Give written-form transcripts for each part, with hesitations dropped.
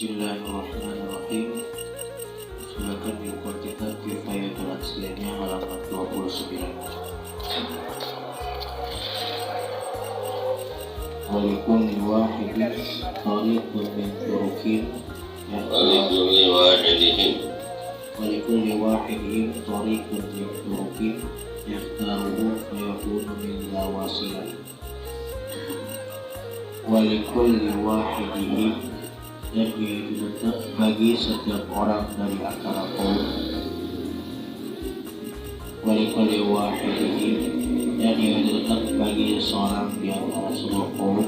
Bismillahirrahmanirrahim. Silakan dibuka kitab Kifayatul Aslinya halaman 29. Walikulli wahidin tariqun min turuqin Walikulli wahidin tariqun min turuqin yakhtaruhu fayakunu min lawasilah. Walikulli wahidin, dan ditetap bagi setiap orang dari antara kaum. Walikulli wahidin, dan ditetap bagi seorang di antara seluruh kaum.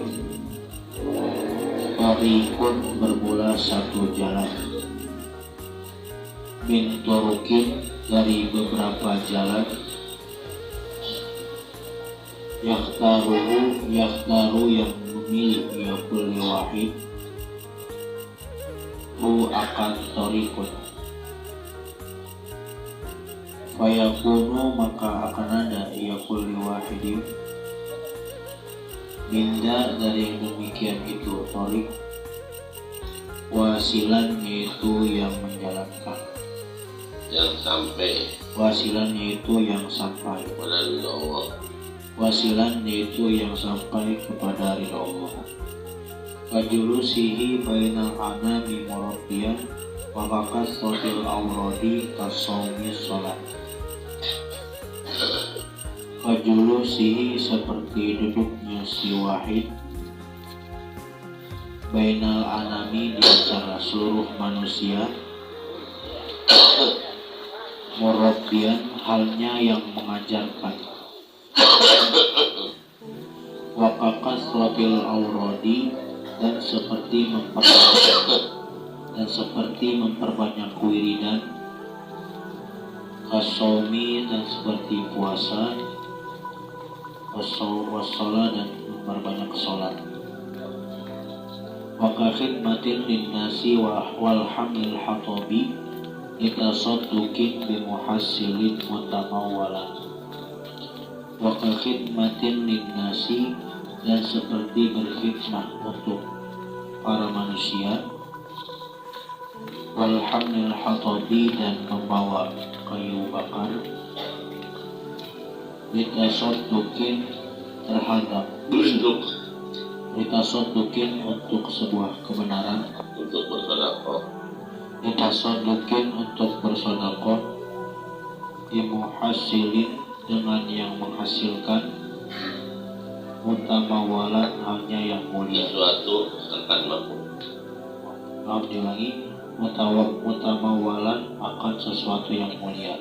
Tariqun, bermula satu jalan. Min turuqin, dari beberapa jalan. Yakhtaru yang memilih ya kulli wahid hu akan tariqun. Fayakunu, maka akan ada ya kulli wahidin minda, dari yang demikian itu tariq, wasilan, yaitu yang menjalankan, yang sampai wasilan yaitu yang sampai, kepada ridha Allah, wasilan yaitu yang sampai kepada ridha Allah. Kajulusihi bainal anami murabbiyan wa kaqatil awradi kasawmi sholat. Kajulusihi, seperti duduknya si wahid, bainal anami, di antara seluruh manusia, murabbiyan, halnya yang mengajarkan, wa kaqatil awradi, dan seperti memperbanyak wiridan, kasaumi, dan seperti puasa, wassalah, dan memperbanyak sholat, wa khidmatin linnasi wal hamil hatabi litasadduqin bimuhassilin mutamawwalan. Wa khidmatin linnasi, dan seperti berkhidmat untuk para manusia, wal hamil hatabi, dan membawa kayu bakar, litasadduqin, terhadap litasadduqin, untuk sebuah kebenaran, untuk bersedekah, litasadduqin, untuk bersedekah, bimuhassilin, dengan yang menghasilkan, mutamawalan, hanya yang mulia. sesuatu akan mampu. Maaf, diulangi. Mutamawalan, akan sesuatu yang mulia.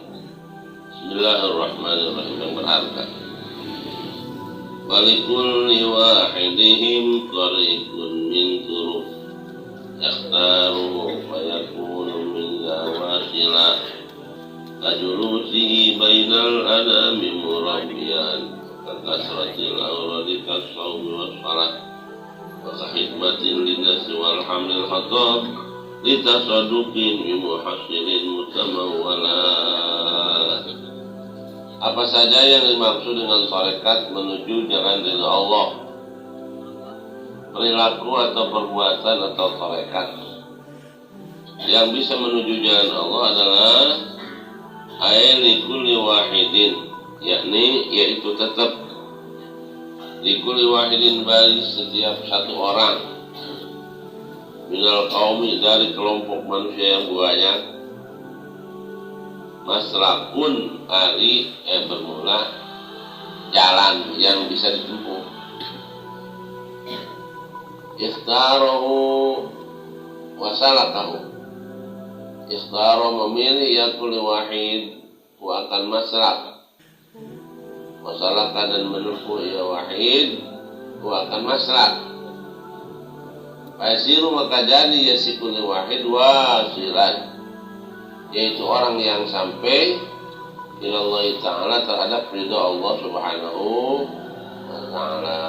Bismillahirrahmanirrahim, yang berharga. Walikulli wahidihim tariqun min turuq yakhtaru fayakunu min zawasila. Kajulusihi bainal anami murabbiyan kasratil awradi kasawmi wassalah, wa khidmatin linnasi wal hamil khatab litasadduqin bimuhassilin mutamawwalat. Apa saja yang dimaksud dengan tarekat menuju jalan ridha Allah, perilaku atau perbuatan atau tarekat yang bisa menuju jalan Allah adalah likulli wahidin, yaitu tetap likulli wahidin, bagi setiap satu orang, minal qaumi, dari kelompok manusia yang banyak, masrakun, ari, bermula jalan yang bisa ditempuh. Ikhtarahu wasalatahu, ikhtaro, memilih ya kulli wahid, wa akan masrak, wasalaka, dan menempuh ya wahid, wa akan masrak. Fasiru, maka jadi ya si kulli wahid wasilan, yaitu orang yang sampai ilallah ta'ala, terhadap ridha Allah subhanahu wa ta'ala,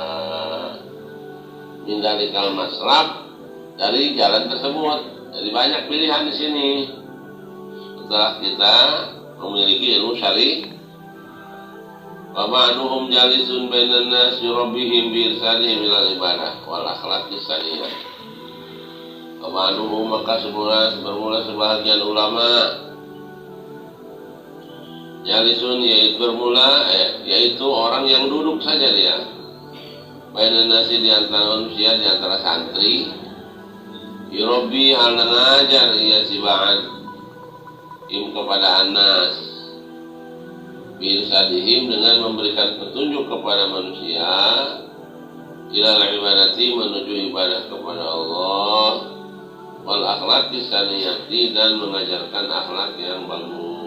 min dalikal masrak, dari jalan tersebut. Jadi banyak pilihan di sini. Setelah kita memiliki ilmu syar'i, wa ba'duhum jalisun bainan nasi rabbihim bi irsalihim ilal ibadah wal akhlaqis saniyah. Pemanuhu maka bermula sebahagian ulama Jalisun yaitu orang yang duduk saja dia bainan nasi di antara manusia, di antara santri Yurobi hal ngajar ia sibaan kepada anas birsadihim dengan memberikan petunjuk kepada manusia ilal ibadati menuju ibadah kepada Allah wal akhlaqi saniyati dan mengajarkan akhlak yang bagus.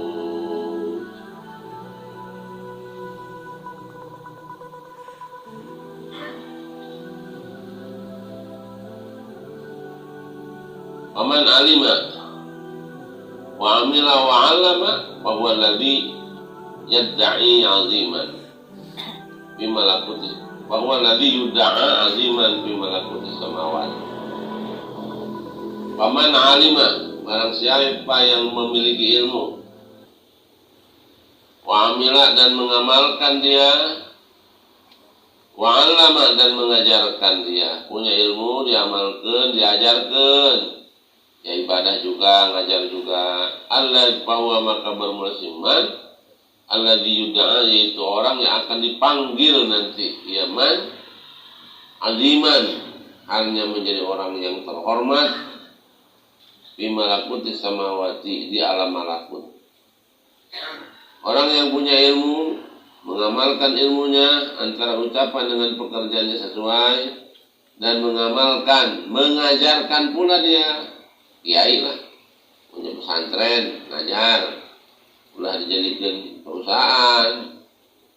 Waman alima wa amila wa 'allama fa huwa alladhi yad'i 'aziman bi malakuti wa huwa alladhi yud'a 'aziman bi malakuti samawati. Waman alima barang siapa yang memiliki ilmu wa amila dan mengamalkan dia wa 'allama dan mengajarkan dia punya ilmu diamalkan diajarkan ya ibadah juga, ngajar juga. Allah bahwa maka bermula siman Allah diyud'a yaitu orang yang akan dipanggil nanti kiamat aziman hanya menjadi orang yang terhormat di malakuti samawati di alam malakut. Orang yang punya ilmu mengamalkan ilmunya antara ucapan dengan pekerjaannya sesuai dan mengamalkan mengajarkan pula dia kiai lah, punya pesantren, ngajar, ulah dijadikan perusahaan,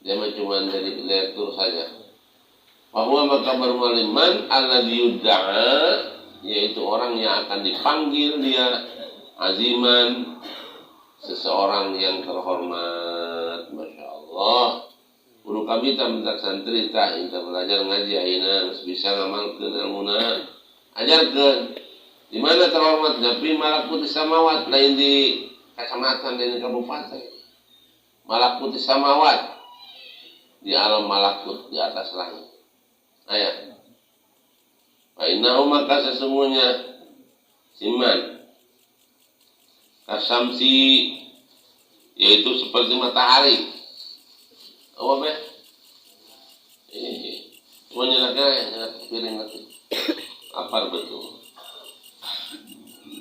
dia cuma jadi direktur saja. Bahwa maka bermaliman Allah diyud'a, yaitu orang yang akan dipanggil dia aziman, seseorang yang terhormat. Masya Allah. Guru kami tak minta santri tak, kita belajar ngaji aina, bisa ngamalkan ilmuna, ajarkan. Di mana terhormat tapi malakuti samawat lain di kecamatan dan di kabupaten. Malakuti samawat di alam malakut di atas langit. Ayat. Fainahu maka sesungguhnya siman kasamsi yaitu seperti matahari. Apa be? Semuanya nak piring nanti. Apa betul?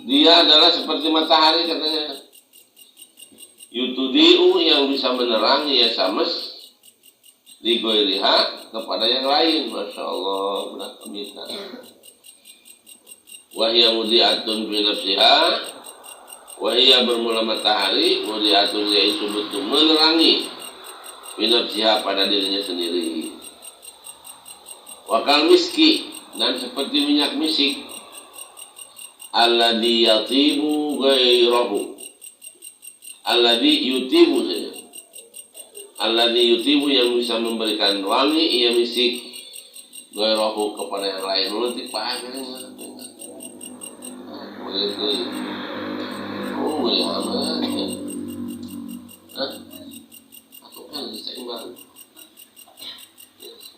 Dia adalah seperti matahari katanya. Yutudiu yang bisa menerangi ya sames di goiriha kepada yang lain. Masya Allah benar kebita. Wahia mudiatun binafsiha. Wahia bermula matahari. Mudiatun yaitu betul menerangi binafsiha pada dirinya sendiri. Wakal miski dan seperti minyak misik. Alladhi yatibu ghairahu. Alladhi yutibu saja. Alladhi yutibu yang bisa memberikan wangi ia misik ghairahu kepada yang lain. Nanti paham ini boleh amat ya. Aku kan diseimbang.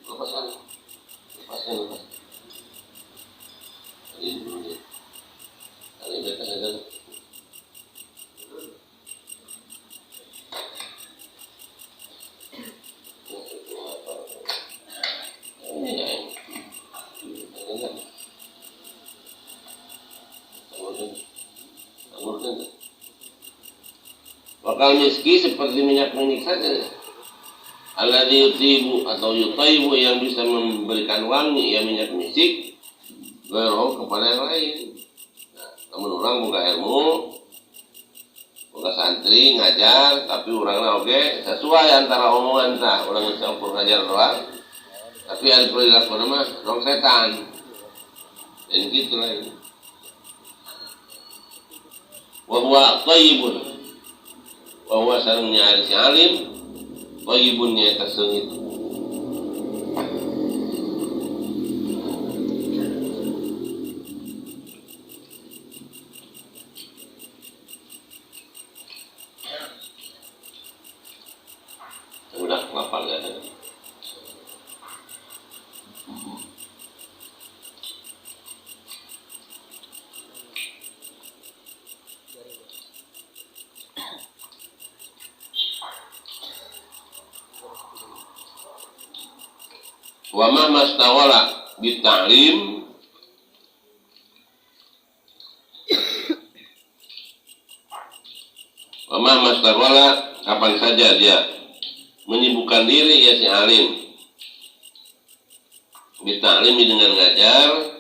Lepaskan. Ini kali mereka sedang bakal miski seperti minyak minik saja. Alladhi yutibu atau yutaibu yang bisa memberikan wangi ya minyak misik ghairahu kepada yang lain. Namun orang buka ilmu, buka santri, ngajar, tapi orangnya oke, sesuai antara omongan tak, orang campur ngajar doang, tapi ada perilaku nama, orang setan, dan gitu lain. Wahwa tayyibun, wahwa sarungnya aris alim, tayyibunnya tersengit. Udah lapar gak ada. Wa ma mastawala bita'lim wa ma mastawala, kapan saja dia menyibukkan diri ya si alim bita'limi dengan ngajar,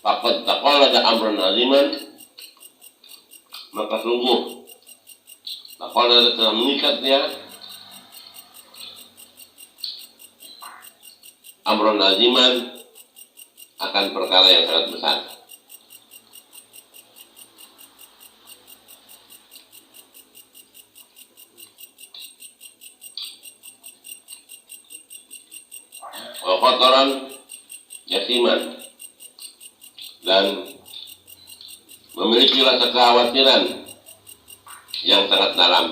faqad taqallada amran aziman, maka sungguh taqallada telah mengikat dia amran aziman, akan perkara yang sangat besar. Wa khataran yasiman, dan memiliki rasa kekhawatiran yang sangat dalam.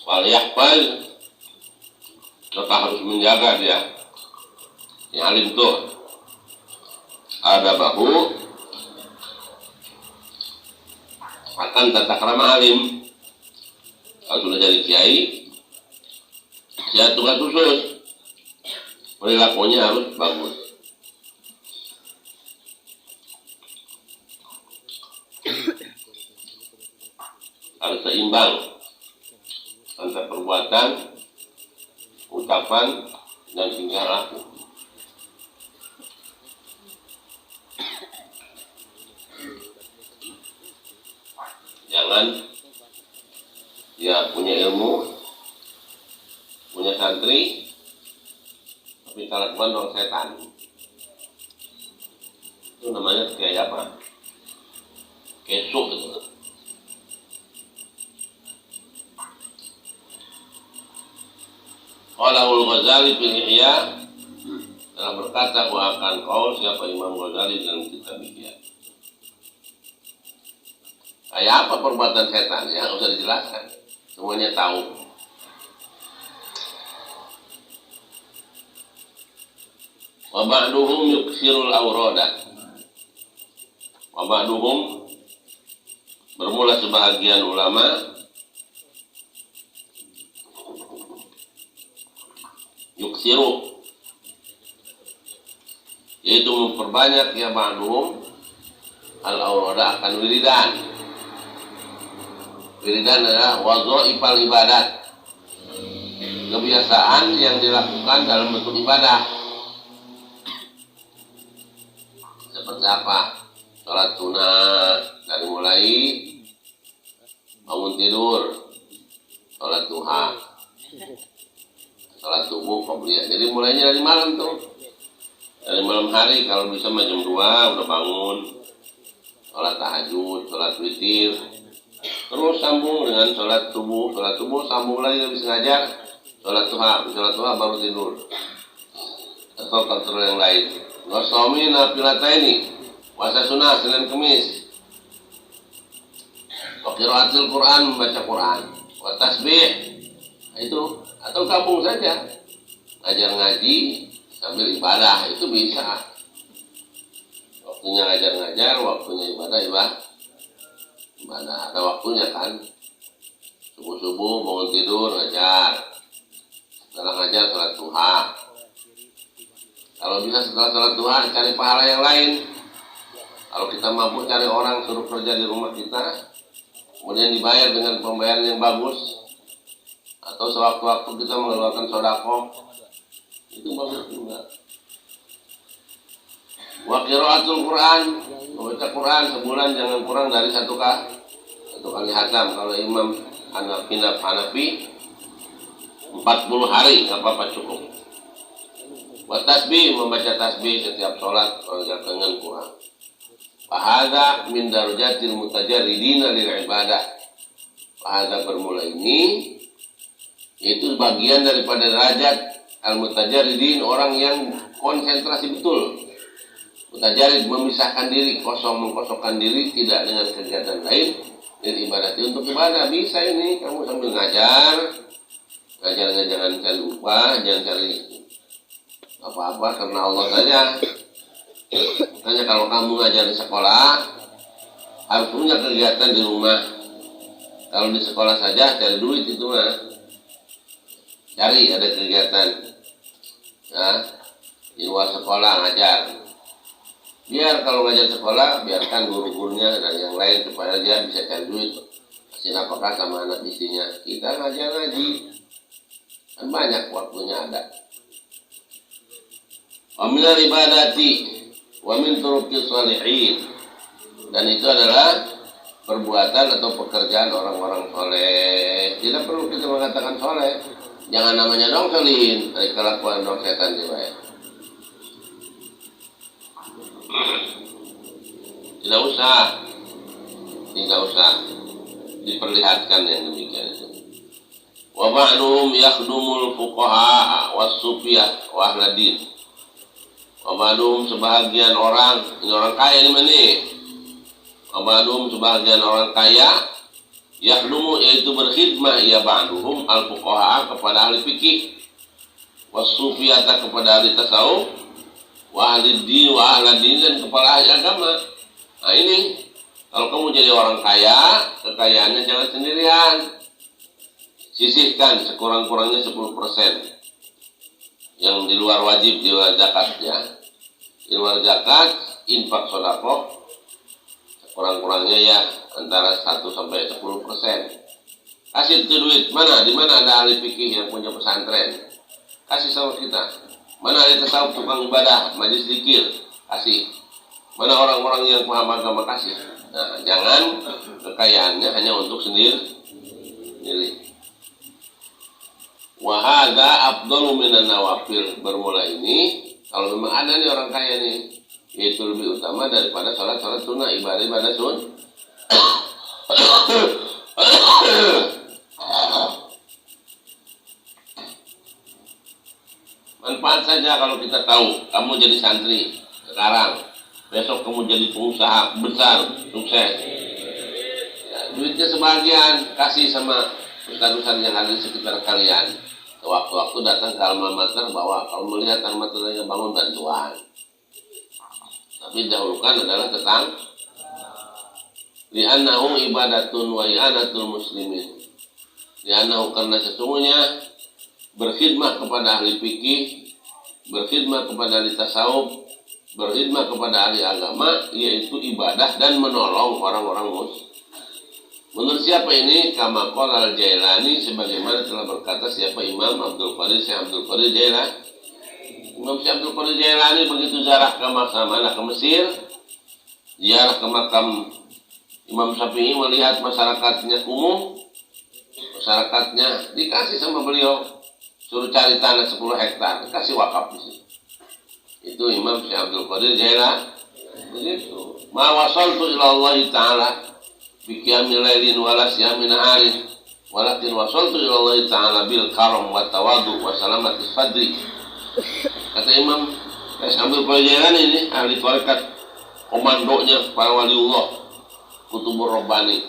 Wal yahfaz, maka harus menjaga dia yang alim itu adabahu, akan tata krama alim. Kalau sudah jadi kiai, ya tugas khusus, perilakunya harus bagus. Harus seimbang antara perbuatan, ucapan, dan tingkah laku. Jangan dia punya ilmu, punya santri, tapi kelakuan orang setan. Itu namanya kayak apa? Kesuk itu. Qaulul Ghazali fil Ihya, telah berkata bahwa akan qaul siapa Imam Ghazali dalam kitab Ihya. Kayak apa perbuatan setan? Ya nggak usah dijelaskan, semuanya tahu. Wa ba'duhum yuksirul awrada. Wa ba'duhum, bermula sebahagian ulama, yuksiru, yaitu memperbanyak ya ba'duhum al-awrada, akan wiridan. Wiridan adalah wadhaifal ibadat, kebiasaan yang dilakukan dalam bentuk ibadah. Seperti apa? Sholat sunnah, dari mulai bangun tidur, sholat duha, sholat subuh, qobliyah. Jadi mulainya dari malam tuh, dari malam hari. Kalau bisa jam 2 udah bangun, sholat tahajud, sholat witir, terus sambung dengan sholat subuh sambung lagi habis ngajar, sholat duha baru tidur, atau kontrol yang lain. Wasomi nafilataini, puasa sunnah Senin Kemis, wa qiraatil Quran, membaca Quran, wa tasbih, itu atau gabung saja, ngajar ngaji sambil ibadah, itu bisa. Waktunya ngajar-ngajar, waktunya ibadah. Ada waktunya kan, subuh bangun tidur ngajar, setelah ngajar sholat duha. Kalau bisa setelah sholat duha cari pahala yang lain. Kalau kita mampu cari orang suruh kerja di rumah kita, kemudian dibayar dengan pembayaran yang bagus, atau sewaktu-waktu kita mengeluarkan sedekah, itu bagus juga. Wa qiraatul Quran, membaca Quran sebulan jangan kurang dari satu kali hatam. Kalau Imam Hanafi 40 hari nggak apa-apa, cukup. Wa tasbih, membaca tasbih setiap sholat kalau nggak kangen kurang. Fahadha min darajatil mutajarridina lil ibadah. Fahadha, bermula ini itu bagian daripada derajat al-mutajarridin, orang yang konsentrasi betul Mutajarid memisahkan diri, mengkosongkan diri tidak dengan kegiatan lain dan ibadah untuk ibadah. Bisa ini kamu sambil ngajar jangan cari upah, jangan cari apa-apa karena Allah saja. Makanya kalau kamu ngajar di sekolah harus punya kegiatan di rumah. Kalau di sekolah saja cari duit itu mah, cari ada kegiatan di luar sekolah ngajar. Biar kalau ngajar sekolah, biarkan guru-gurunya dan yang lain supaya dia bisa cari duit. Kasih nafkah sama anak istrinya. Kita ngajar ngaji. Kan banyak waktunya ada. Wa minal ibadati wa min turuqis shalihin. Dan itu adalah perbuatan atau pekerjaan orang-orang soleh. Tidak perlu kita mengatakan soleh. Jangan namanya dong solihin. Dari kelakuan dong setan juga ya. Tidak usah diperlihatkan yang demikian itu. Wa ba'duhum yakhdumul fuqaha was-sufiyah wa ahladin. Wa ba'duhum sebahagian orang, ini orang kaya ini mana? Wa ba'duhum sebahagian orang kaya yakhdumu yaitu berkhidmah ya ba'duhum al-fuqaha kepada ahli fikih, was-sufiyah kepada ahli tasawuf, wa ahli din wa ahladin dan kepala ahli agama. Nah ini kalau kamu jadi orang kaya, kekayaannya jangan sendirian, sisihkan sekurang-kurangnya 10% yang di luar wajib, di luar zakat ya, di luar zakat infak sedekah sekurang-kurangnya ya antara 1 sampai 10%. Kasih itu duit mana? Di mana ada ahli fikih yang punya pesantren? Kasih sama kita. Mana ada tasawuf tukang ibadah, majlis zikir, kasih. Mana orang-orang yang paham agama, kasih. Nah, jangan kekayaannya hanya untuk sendiri. Wa hadza afdalu minan nawafil. Bermula ini, kalau memang ada nih orang kaya nih, itu lebih utama daripada salat-salat sunnah, ibadah-ibadah sunnah. Manfaat saja kalau kita tahu kamu jadi santri sekarang, besok kamu jadi pengusaha besar, sukses. Ya, duitnya sebagian kasih sama ustaz-ustaz yang ada di sekitar kalian. Waktu-waktu datang ke alma mater bawa, kalau melihat alma maternya bangun bantuan. Tapi dahulukan adalah tentang li'annahu ibadatun wa i'anatul muslimin. Li'annahu karena sesungguhnya berkhidmat kepada ahli fikih, berkhidmat kepada ahli tasawuf, berkhidmat kepada ahli agama, yaitu ibadah dan menolong orang-orang muslim. Menurut siapa ini? Kama qala al-Jailani, sebagaimana telah berkata siapa Imam Abdul Qadir Syekh Abdul Qadir Jailani. Imam Syekh Abdul Qadir Jailani begitu ziarah ke Maksamana ke Mesir, ziarah ke makam Imam Syafi'i, melihat masyarakatnya umum, masyarakatnya dikasih sama beliau, suruh cari tanah 10 hektar, kasih wakaf di situ. Itu Imam Syekh Abdul Qadir Jailani. Begitu. Ma wasaltu ila Allah Ta'ala bi qiyamil lailin wala siyamin naharin, walakin wasaltu ila Allah Ta'ala bil karam wa tawadu wa salamatis fadri. Kata Imam Syekh Abdul Qadir Jailani ini ahli tarekat, komandonya para waliullah, kutubur rabbani.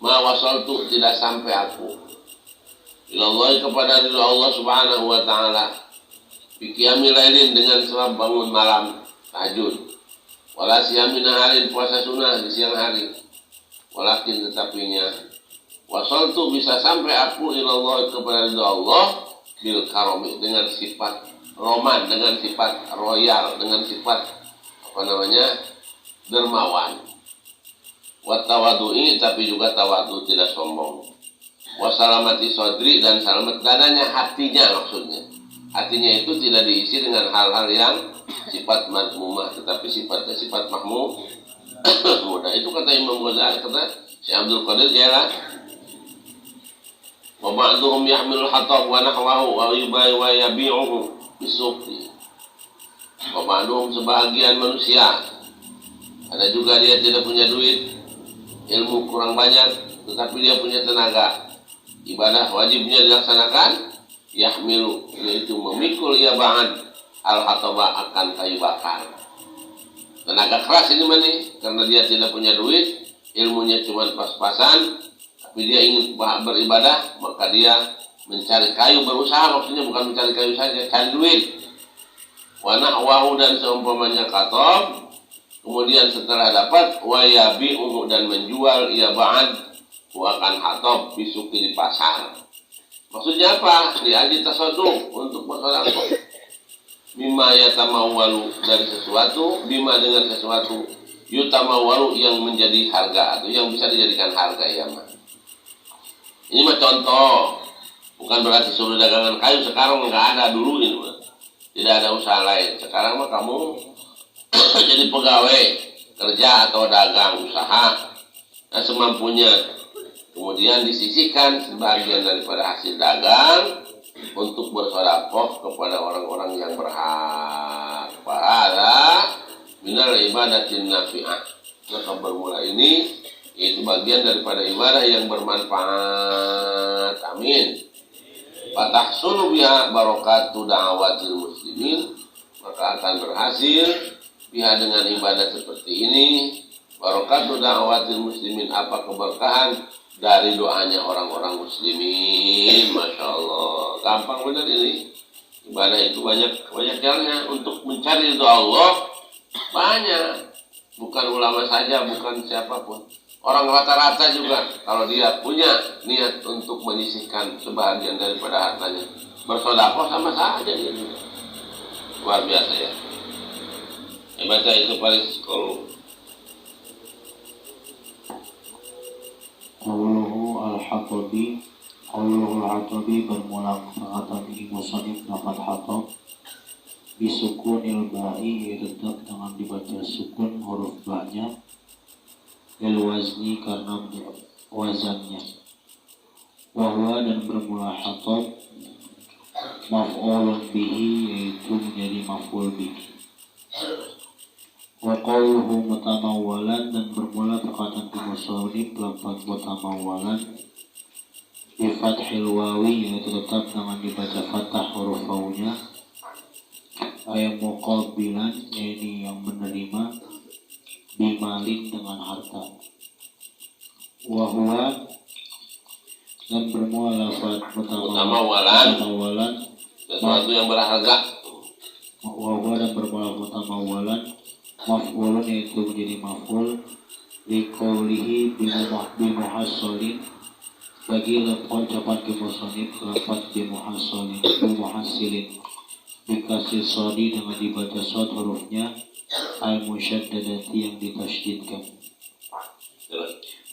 Ma wasaltu, tidak sampai aku ilallah kepada ridha Allah Subhanahu wa taala bi qiyamil lailin dengan sebab bangun malam tahajud, wala siyamin naharin puasa sunnah di siang hari, walakin tetapinya wasaltu bisa sampai aku ilallah kepada ridha Allah bil karami dengan sifat roman, dengan sifat royal, dengan sifat apa namanya dermawan, wa tawadu'i tapi juga tawadu tidak sombong, wasalamati sodri dan selamat dadanya, hatinya maksudnya. Hatinya itu tidak diisi dengan hal-hal yang sifat madmumah, tetapi sifatnya sifat mahmud. Mudah. Itu kata Imam Ghazali, kata Syekh Abdul Qadir Jailani. Wa ba'duhum yahmilul hatab wa nahwahu wa yubai wa yabi'uhu bisuqi. Wa ba'duhum sebahagian manusia, ada juga dia tidak punya duit, ilmu kurang banyak, tetapi dia punya tenaga, ibadah wajibnya dilaksanakan, yahmilu yaitu memikul ia bahan al-hataba akan kayu bakar. tenaga keras ini mah nih, karena dia tidak punya duit, ilmunya cuma pas-pasan, tapi dia ingin beribadah, maka dia mencari kayu, berusaha, maksudnya bukan mencari kayu saja, cari duit. Wa nahwahu, dan seumpamanya katob, kemudian setelah dapat wa yabi'uhu, dan menjual ia ba'ad akan hatob bisuki di pasar. Maksudnya apa? Diaji tasaduq, untuk bersedekah. Bima yatamawwalu, dari sesuatu, bima dengan sesuatu, yutamawwalu, yang menjadi harga atau yang bisa dijadikan harga, ya mah. Ini mah contoh, bukan berarti suruh dagangan kayu sekarang nggak ada, dulu ini mah tidak ada usaha lain. Sekarang mah kamu jadi pegawai, kerja atau dagang usaha, nah semampunya. Kemudian disisihkan sebagian daripada hasil dagang untuk bersedekah kepada orang-orang yang berhak. Pada minal ibadatin nafi'ah. Maka bermula ini itu bagian daripada ibadah yang bermanfaat. Amin. Fatahsulu biha barakatu da'awatil muslimin, maka akan berhasil biha dengan ibadah seperti ini barakatu da'awatil muslimin, apa keberkahan dari doanya orang-orang muslimin. Masya Allah, gampang benar ini. Ibadah itu banyak jalannya untuk mencari ridho Allah, banyak. Bukan ulama saja, bukan siapapun. Orang rata-rata juga, kalau dia punya niat untuk menyisihkan sebahagian daripada hartanya, bersedekah sama saja gitu. Luar biasa ya. Baca itu Paris kalau Qauluhu al-Hatabi bermula perkataan musannif dapat hatab bisukunil ba'i, tetap dengan dibaca sukun huruf ba-nya, lil wazni, karena wazannya. Wahwa, dan bermula hatab maf'ulun bihi, yaitu menjadi maf'ul bihi. Wa qauluhu mutamawwalan, dan bermula perkataan musannif lafaz mutamawwalan bi fathil wawi, yaitu tetap dengan dibaca fathah huruf wawunya, ayat muqabilan, yaitu yang menerima, bimalin, dengan harta. Wa huwa, dan bermula lafaz mutamawwalan, sesuatu yang berharga. Wa huwa, dan bermula mutamawwalan maf'ulun, yaitu menjadi maf'ul liqaulihi bimuhassalin, bagi ucapan musannif lafaz bimuhassilin dikasih sodi, dengan dibaca sod hurufnya al-musyaddadati, yang ditasydidkan.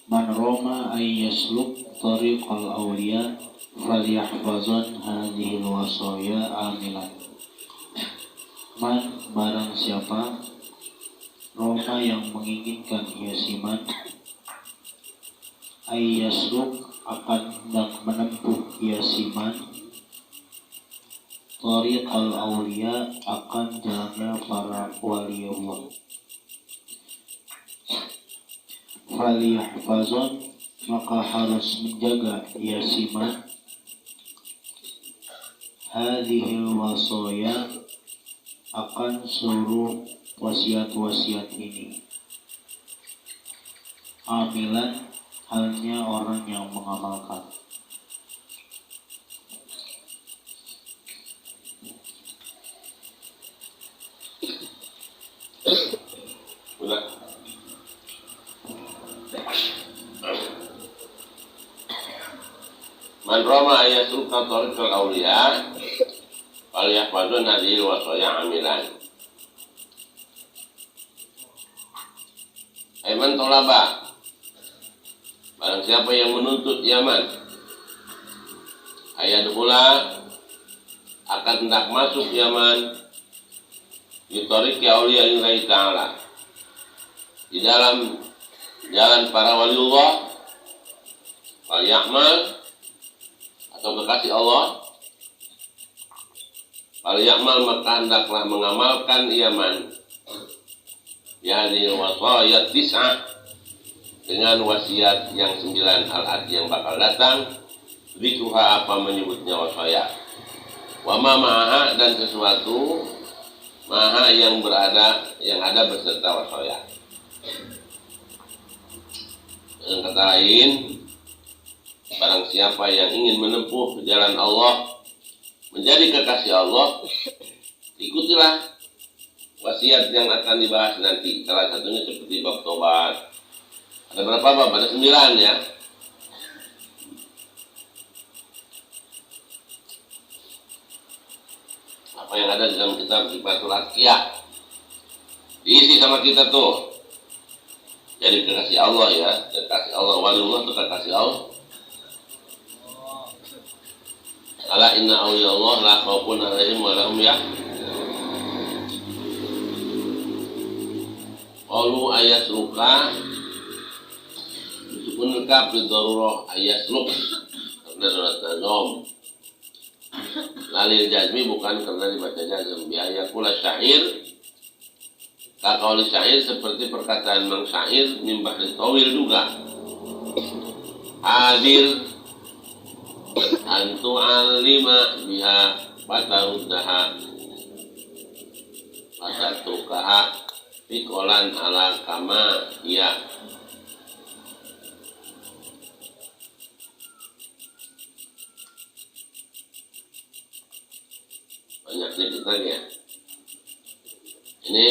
Man roma ay yasluk tariqal awliya falyahfazan hadhil wasaya amilan. Man, barang siapa, roma, yang menginginkan, ia siman, ay yasluk, akan hendak menempuh, ia siman, tariqal awliya, akan jalannya para wali Allah. Faliyahfazon, maka harus menjaga, ia siman, hadhil wasaya, akan seluruh wasiat-wasiat ini, amilan, halnya orang yang mengamalkan. Man roma ayatul tariqal awliya falyahfazun hadhil wasaya amilan. Aiman tolaba, barang siapa yang menuntut Yaman, ayat pula akan hendak masuk Yaman, ditariqi auliya lillahi ta'ala, di dalam jalan para waliullah, wal ya'mal, atau kekasih Allah, wal ya'mal, maka hendaklah mengamalkan Yaman, yakni wasayat tis'ah, dengan wasiat yang 9 al-ati yang bakal datang, zikruha, apa menyebutnya wasayat, wa ma ma'aha, dan sesuatu Maha yang ada beserta wasoya. Dengan kata lain, barang siapa yang ingin menempuh jalan Allah, menjadi kekasih Allah, ikutilah wasiat yang akan dibahas nanti. Salah satunya seperti bab tobat. Ada berapa bab? Ada 9 ya. Apa yang ada di dalam kitab Sifatul Atqiyah diisi sama kita tuh. Jadi kekasih Allah ya, kekasih Allah, waliullah itu kekasih Allah. Ala inna awliya Allah la khaufun alaihim wa lahum qalu ayasluka sukun kaf bidarurah ayasluk karena darat nazam. Lalil jazmi bukan karena dibaca jazm. Biayakula syair kaqauli syair seperti perkataan Mang Syair min bahri tawil juga. Hadir antu alima biha fataruddaha fatatukaha pikolan ala kama ya. Banyak sedikit lagi ya. Ini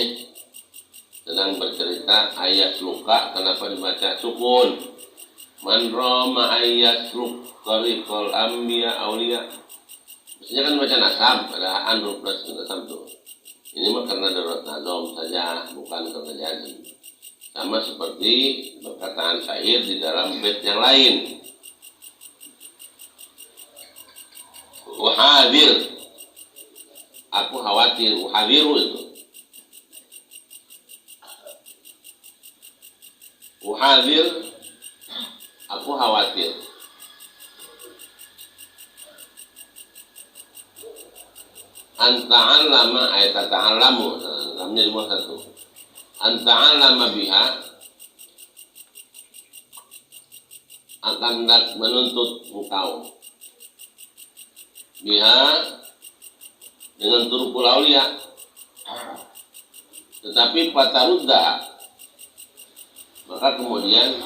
sedang bercerita ayat luka, kenapa dibaca sukun. Man roma ayat luk tariqal anbiya auliya. Maksudnya kan baca nasab, ada an plus nasab tuh. Ini mah karena darurat nazam saja, bukan karena jazm. Sama seperti perkataan syair di dalam bait yang lain. Uhadir, aku khawatir, uhadiru itu. Uhadir, aku khawatir. Anta'allama ayat ta'allamu, namanya dimulai satu. Anta'allama biha, akan menuntut engkau. Biha dengan turukul aulia. Tetapi fatarudda, maka kemudian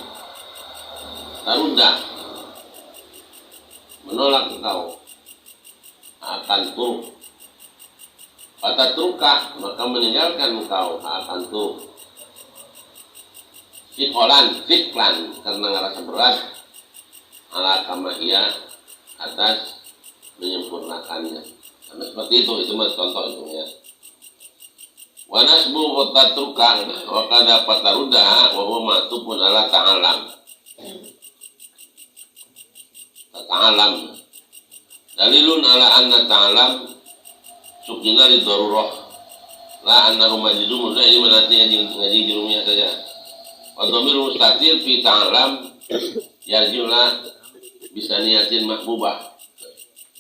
tarudda menolak engkau akan turuk. Fatatruka, maka meninggalkan engkau akan turuk. Siklan karena ngerasa berat ala kamahia atas menyempurnakannya. Karena seperti itu mah contoh itu ya. Wa nasbu fatatruka wa qad fatarudda wa huwa ma'tufun ala ta'alam. Ta'alam dalilun ala anna ta'alam sukina li darurah la annahu majidun. Ini nanti ngaji di rumahnya saja. Wa dhamir mustatir fi ta'alam yarji'ula bisa niatin mahbubah.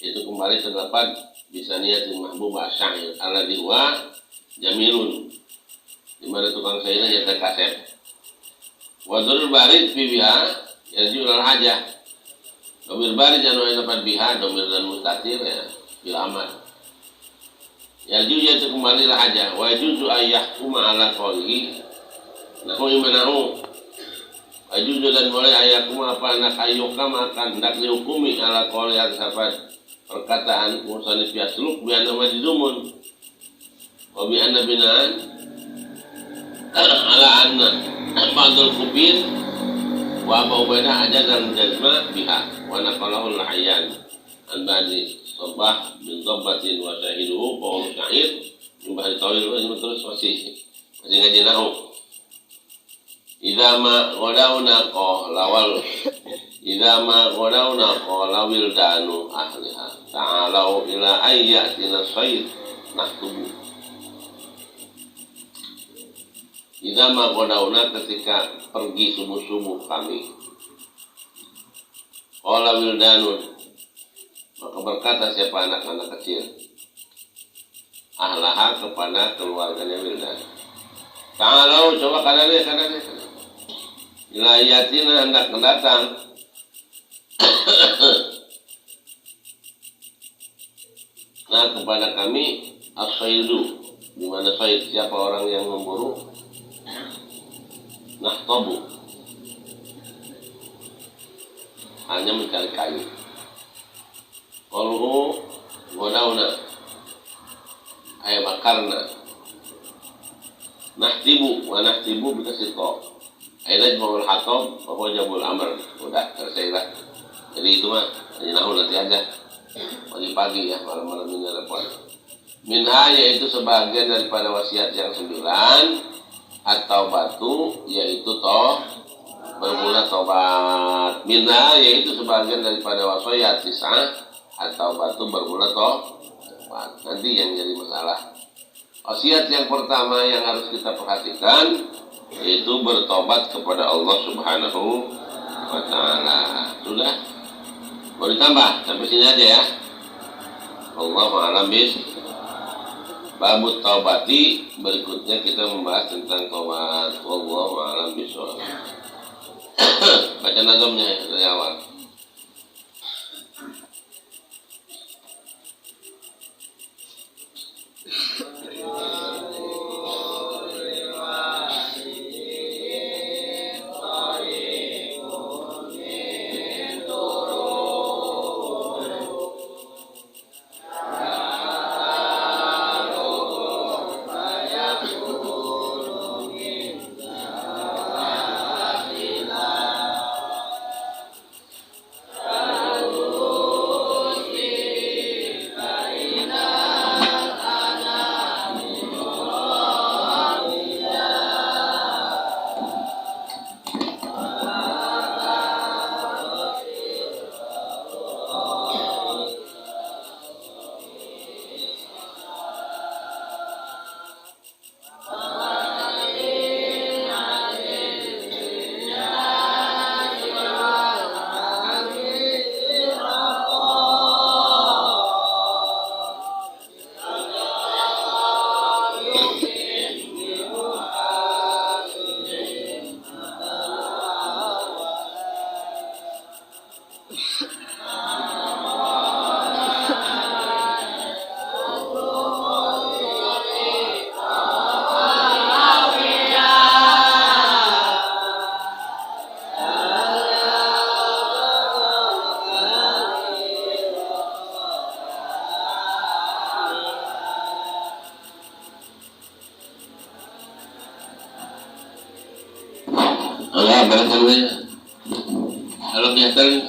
Itu kembali terdapat bisa niatin mahbubah syair alladhi wa jamilun, di mana tukang syairnya jadi kasep. Wa dhamir barid fi biha yarji'ul hajah. Dhamir barid anu dapat biha dhamir dan mustatir ya bil amal. Yarju yaitu kembalilah aja. Wa yajuzu ayyahkuma ala qawlihi nahu imanahu. Wa yajuzu dan boleh ayyahkuma apa anak ayyukam akan hendak dihukumi ala qawli sahabat perkataan musanif yasluk bi anna majzumun wa bi anna binaan ala anna ba'dul kubir wa ba'ubaidah aja dan jazma biha wa naqalahu al-hayyan an ba'di Sobah bin Dobbatin wa syahiduhu bahwa syair Mbah Tawil ini terus masih ngaji nahu. Idza ma ghadawna qalawal idza ma ghadawna qalawil danu ahliha ta'alau ila ayyatina sayyid naktubu. Idza ma ghadawna ketika pergi subuh-subuh kami qalawil danu, maka berkata siapa anak-anak kecil ahlaha kepada keluarganya Wildan, kalau coba kanan ilayatina hendak mendatang nah kepada kami as-sayyidu Di mana said, siapa orang yang memburu? Nahtabu, hanya mencari kayu. Qaluhu ghadawna, ay bakarna. Nahtibu, wa nahtibu bikasih to. Ay najma'ul hatab, wa wajabul amr. Udah, selesai lah. Jadi itu mah, ini nahu nanti aja. Pagi-pagi ya, malam-malam ini repot. Minha yaitu sebagian daripada wasiat yang 9, atau batu yaitu bermula tobat. Minha yaitu sebagian daripada wasiat 9, atau batu bermula tobat. Nanti yang jadi masalah. Wasiat yang pertama yang harus kita perhatikan yaitu bertobat kepada Allah Subhanahu wa ta'ala. Sudah? Mau ditambah? Sampai sini aja ya. Allahu a'lam bishawab. Babut taubati, berikutnya kita membahas tentang taubat. Wallahu a'lam bishawab. Baca nazamnya dari awal. Barangkali kalau kelihatan